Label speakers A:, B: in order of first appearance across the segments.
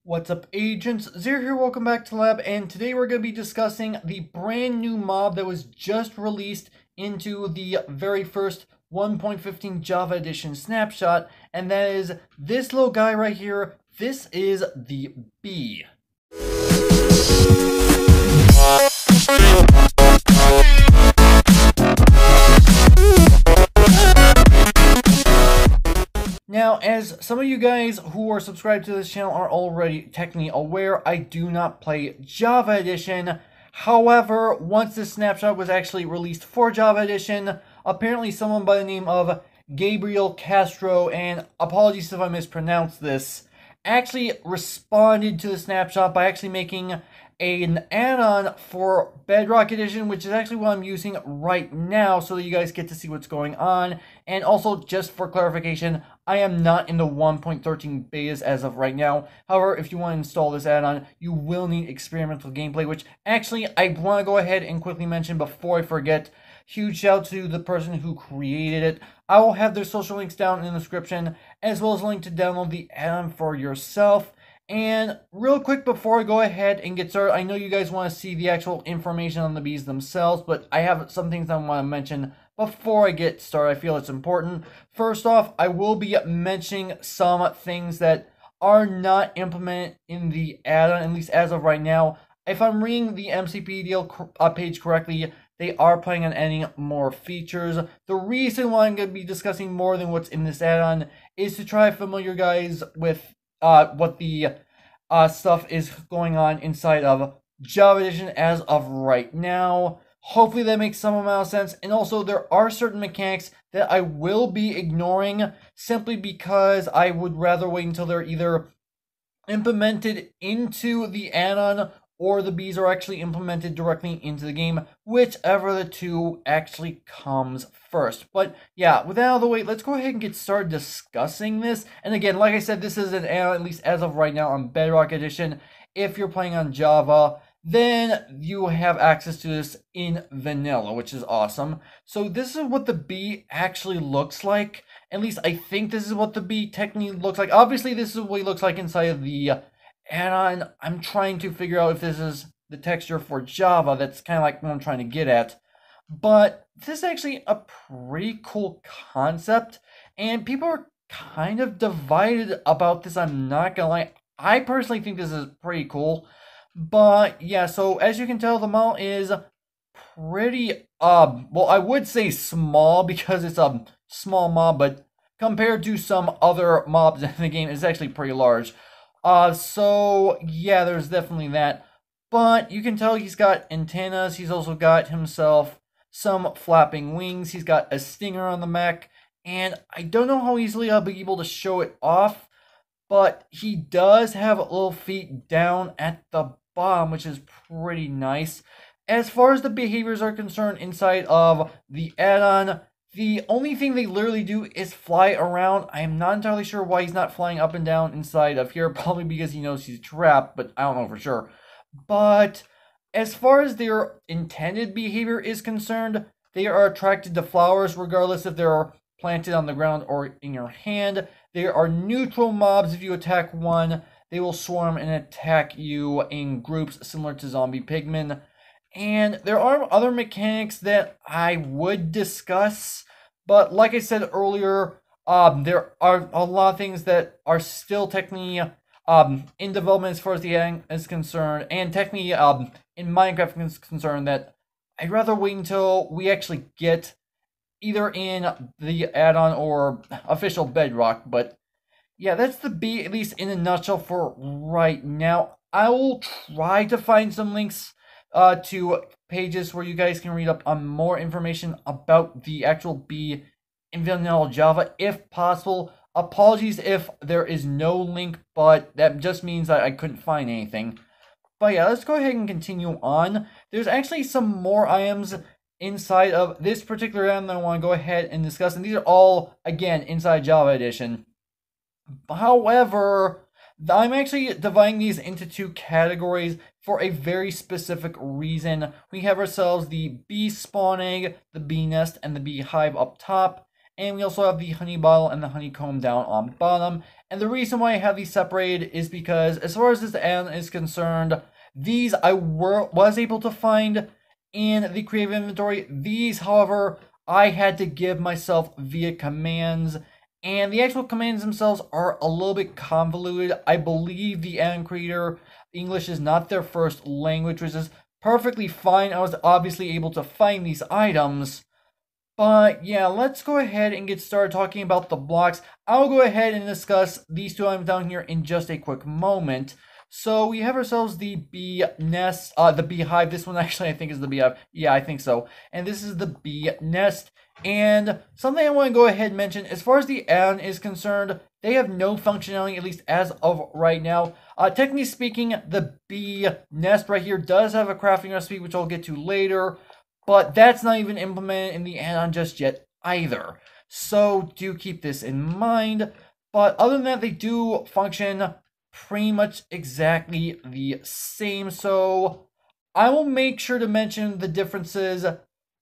A: What's up, agents? Zer here, welcome back to the lab, and today we're going to be discussing the brand new mob that was just released into the very first 1.15 Java Edition snapshot, and that is this little guy right here. This is the bee. Now, as some of you guys who are subscribed to this channel are already technically aware, I do not play Java Edition. However, once this snapshot was actually released for Java Edition, apparently someone by the name of Gabriel Castro, and apologies if I mispronounced this, actually responded to the snapshot by actually making an add-on for Bedrock Edition, which is actually what I'm using right now, so that you guys get to see what's going on. And also, just for clarification, I am not in the 1.13 betas as of right now. However, if you want to install this add-on, you will need experimental gameplay, which actually I want to go ahead and quickly mention before I forget. Huge shout out to the person who created it. I will have their social links down in the description, as well as a link to download the add-on for yourself. And real quick before I go ahead and get started, I know you guys want to see the actual information on the bees themselves, but I have some things I want to mention before I get started. I feel it's important. First off, I will be mentioning some things that are not implemented in the add-on, at least as of right now. If I'm reading the MCP deal page correctly, they are planning on adding more features. The reason why I'm going to be discussing more than what's in this add-on is to try to familiar guys with what the stuff is going on inside of Java Edition as of right now. Hopefully that makes some amount of sense. And also, there are certain mechanics that I will be ignoring simply because I would rather wait until they're either implemented into the add-on or the bees are actually implemented directly into the game, whichever the two actually comes first. But yeah, with that out of the way, let's go ahead and get started discussing this. And again, like I said, this is an add-on, at least as of right now, on Bedrock Edition. If you're playing on Java, then you have access to this in vanilla, which is awesome. So this is what the bee actually looks like. At least I think this is what the bee technically looks like. Obviously, this is what he looks like inside of the add-on. I'm trying to figure out if this is the texture for Java. That's kind of like what I'm trying to get at. But this is actually a pretty cool concept, and people are kind of divided about this. I'm not gonna lie. I personally think this is pretty cool. But yeah, so as you can tell, the model is pretty, well, I would say small because it's a small mob, but compared to some other mobs in the game, it's actually pretty large. So yeah, there's definitely that. But you can tell he's got antennas. He's also got himself some flapping wings. He's got a stinger on the mech. And I don't know how easily I'll be able to show it off, but he does have little feet down at the bottom, which is pretty nice. As far as the behaviors are concerned inside of the add-on, the only thing they literally do is fly around. I am not entirely sure why he's not flying up and down inside of here. Probably because he knows he's trapped, but I don't know for sure. But as far as their intended behavior is concerned, they are attracted to flowers regardless if they're planted on the ground or in your hand. They are neutral mobs. If you attack one, they will swarm and attack you in groups similar to zombie pigmen. And there are other mechanics that I would discuss, but like I said earlier, there are a lot of things that are still technically in development as far as the add-on is concerned, and technically in Minecraft is concerned, that I'd rather wait until we actually get either in the add-on or official Bedrock. But yeah, that's the bee, at least in a nutshell for right now. I will try to find some links to pages where you guys can read up on more information about the actual bee in vanilla Java, if possible. Apologies if there is no link, but that just means that I couldn't find anything. But yeah, let's go ahead and continue on. There's actually some more items inside of this particular item that I want to go ahead and discuss, and these are all, again, inside Java Edition. However, I'm actually dividing these into two categories for a very specific reason. We have ourselves the bee spawn egg, the bee nest, and the bee hive up top. and we also have the honey bottle and the honeycomb down on bottom. And the reason why I have these separated is because as far as this add-on is concerned, these I was able to find in the creative inventory. These, however, I had to give myself via commands, and the actual commands themselves are a little bit convoluted. I believe the add-on creator, English is not their first language, which is perfectly fine. I was obviously able to find these items. But yeah, let's go ahead and get started talking about the blocks. I'll go ahead and discuss these two items down here in just a quick moment. So we have ourselves the bee nest, the beehive. This one actually I think is the beehive. Yeah, I think so. And this is the bee nest. And something I want to go ahead and mention, as far as the add-on is concerned, they have no functionality, at least as of right now. Technically speaking, the bee nest right here does have a crafting recipe, which I'll get to later. But that's not even implemented in the add-on just yet either. So do keep this in mind. But other than that, they do function pretty much exactly the same. So I will make sure to mention the differences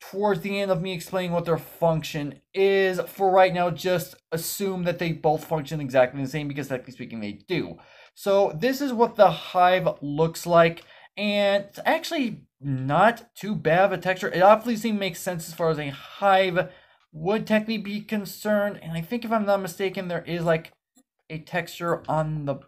A: towards the end of me explaining what their function is. For right now, just assume that they both function exactly the same, because technically speaking they do. So this is what the hive looks like, and it's actually not too bad of a texture. It obviously makes sense as far as a hive would technically be concerned, and I think if I'm not mistaken there is like a texture on the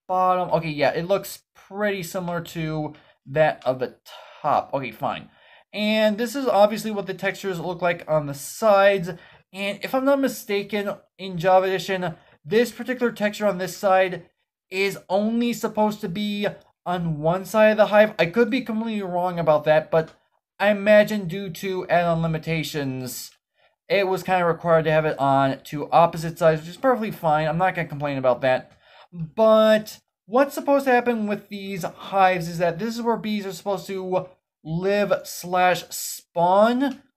A: bottom. Okay, yeah, it looks pretty similar to that of the top. Okay, fine. And this is obviously what the textures look like on the sides. And if I'm not mistaken, in Java Edition, this particular texture on this side is only supposed to be on one side of the hive. I could be completely wrong about that, but I imagine due to add-on limitations, it was kind of required to have it on two opposite sides, which is perfectly fine. I'm not going to complain about that. But what's supposed to happen with these hives is that this is where bees are supposed to live/spawn.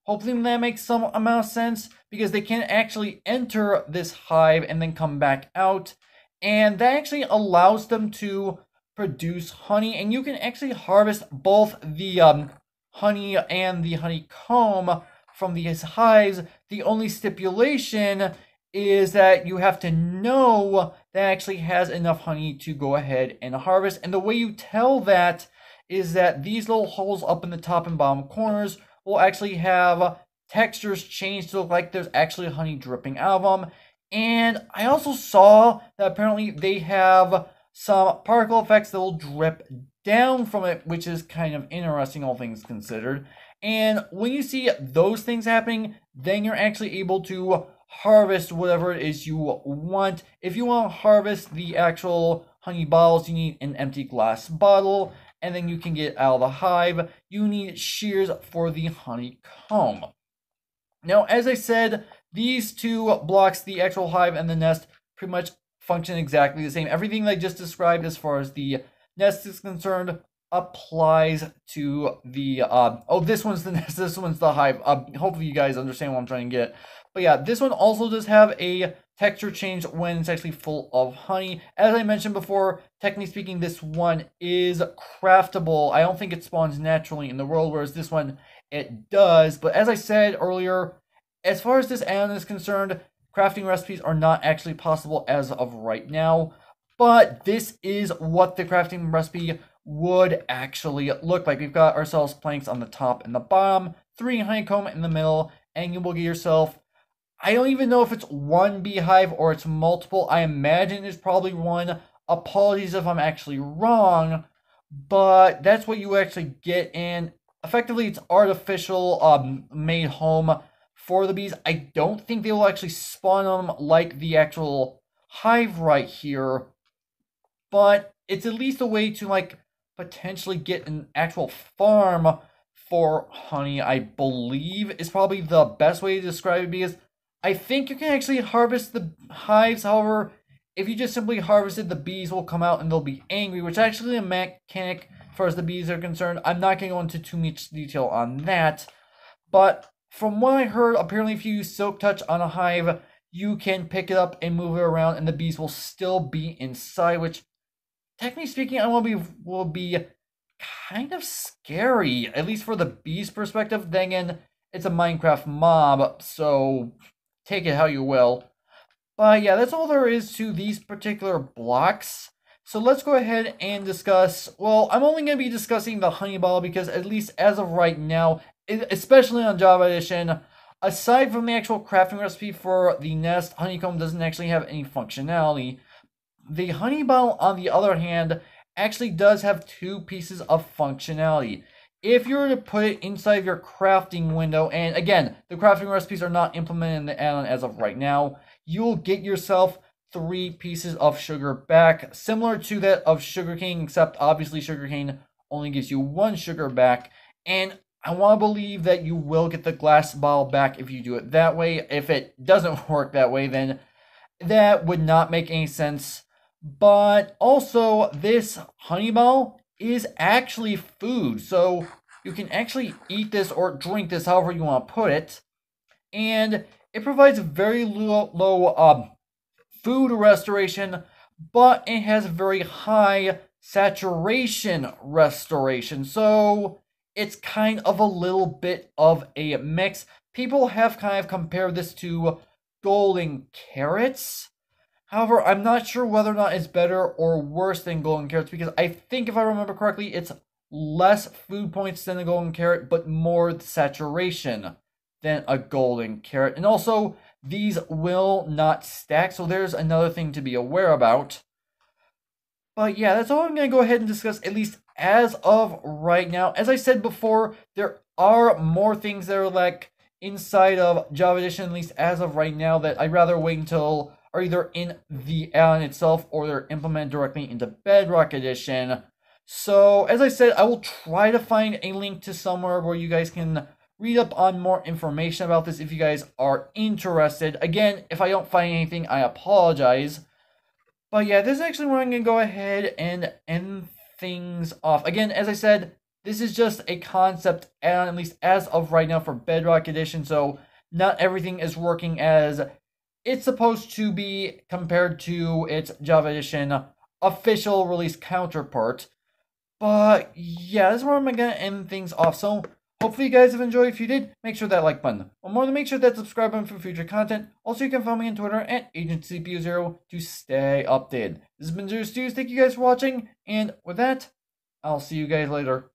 A: Hopefully that makes some amount of sense, because they can actually enter this hive and then come back out. And that actually allows them to produce honey, and you can actually harvest both the honey and the honeycomb from these hives. The only stipulation is that you have to know that actually has enough honey to go ahead and harvest. And the way you tell that is that these little holes up in the top and bottom corners will actually have textures change to look like there's actually honey dripping out of them. And I also saw that apparently they have some particle effects that will drip down from it, which is kind of interesting, all things considered. And when you see those things happening, then you're actually able to harvest whatever it is you want. If you want to harvest the actual honey bottles, you need an empty glass bottle, and then you can get out of the hive. You need shears for the honeycomb. Now, as I said, these two blocks, the actual hive and the nest, pretty much function exactly the same. Everything that I just described as far as the nest is concerned applies to the oh, this one's the nest, this one's the hive. Hopefully you guys understand what I'm trying to get. But yeah, this one also does have a texture change when it's actually full of honey. As I mentioned before, technically speaking, this one is craftable. I don't think it spawns naturally in the world, whereas this one, it does. But as I said earlier, as far as this add-on is concerned, crafting recipes are not actually possible as of right now. But this is what the crafting recipe would actually look like. We've got ourselves planks on the top and the bottom, 3 honeycomb in the middle, and you will get yourself, I don't even know if it's one beehive or it's multiple. I imagine it's probably one. Apologies if I'm actually wrong, but that's what you actually get. And effectively, it's artificial made home for the bees. I don't think they will actually spawn them like the actual hive right here, but it's at least a way to like potentially get an actual farm for honey, I believe is probably the best way to describe it, because I think you can actually harvest the hives. However, if you just simply harvested, the bees will come out and they'll be angry, which is actually a mechanic as far as the bees are concerned. I'm not going to go into too much detail on that, but from what I heard, apparently if you use Silk Touch on a hive, you can pick it up and move it around and the bees will still be inside, which technically speaking, I will be kind of scary, at least for the bees' perspective. Then again, it's a Minecraft mob, so take it how you will. But yeah, that's all there is to these particular blocks. So let's go ahead and discuss, well, I'm only going to be discussing the honey ball because at least as of right now, especially on Java Edition, aside from the actual crafting recipe for the nest, honeycomb doesn't actually have any functionality. The honey bottle, on the other hand, actually does have 2 pieces of functionality. If you were to put it inside of your crafting window, and again, the crafting recipes are not implemented in the add-on as of right now, you'll get yourself 3 pieces of sugar back, similar to that of sugarcane, except obviously sugarcane only gives you 1 sugar back, and I want to believe that you will get the glass bottle back if you do it that way. If it doesn't work that way, then that would not make any sense. But also, this honey ball is actually food, so you can actually eat this or drink this however you want to put it, and it provides very low food restoration, but it has very high saturation restoration, so it's kind of a little bit of a mix. People have kind of compared this to golden carrots. However, I'm not sure whether or not it's better or worse than golden carrots, because I think if I remember correctly, it's less food points than a golden carrot, but more saturation than a golden carrot. And also, these will not stack, so there's another thing to be aware about. But yeah, that's all I'm going to go ahead and discuss, at least as of right now. As I said before, there are more things that are like inside of Java Edition, at least as of right now, that I'd rather wait until are either in the add-on itself or they're implemented directly into Bedrock Edition. So, as I said, I will try to find a link to somewhere where you guys can read up on more information about this if you guys are interested. Again, if I don't find anything, I apologize. But yeah, this is actually where I'm going to go ahead and end things off. Again, as I said, this is just a concept add-on, at least as of right now, for Bedrock Edition, so not everything is working as it's supposed to be compared to its Java Edition official release counterpart. But yeah, this is where I'm going to end things off. So hopefully you guys have enjoyed. If you did, make sure that like button. Or more than make sure that subscribe button for future content. Also, you can follow me on Twitter at AgentCPU0 to stay updated. This has been Zer0's. Thank you guys for watching. And with that, I'll see you guys later.